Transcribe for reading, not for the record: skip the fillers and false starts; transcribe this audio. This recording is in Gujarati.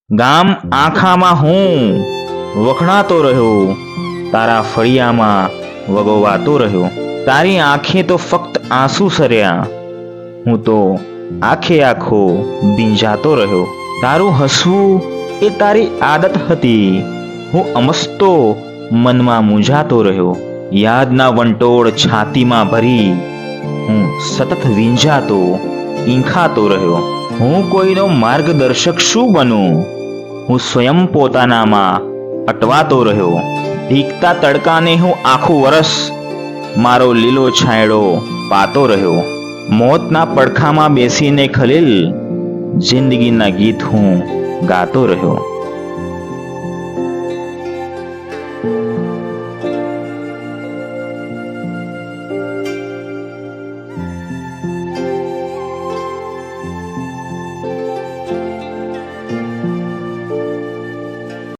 ગામ આખામાં હું વખણાતો રહ્યો, તારા ફળિયામાં વગોવાતો રહ્યો. તારી આંખે તો ફક્ત આંસુ સર્યા, હું તો આખે આખો ભીંજાતો રહ્યો. તારું હસવું એ તારી આદત હતી, હું અમસ્તો મનમાં મૂંઝાતો રહ્યો. યાદના વંટોળ છાતીમાં ભરી હું સતત વીંઝાતો ઈંખાતો રહ્યો. હું કોઈનો માર્ગદર્શક શું બનું? હું સ્વયં પોતાનામાં અટવાતો રહ્યો. ભીગતા તડકાને હું આખું વરસ મારો લીલો છાંયડો પાતો રહ્યો. મોતના પડખામાં બેસીને ખલીલ જિંદગીના ગીત હું ગાતો રહ્યો.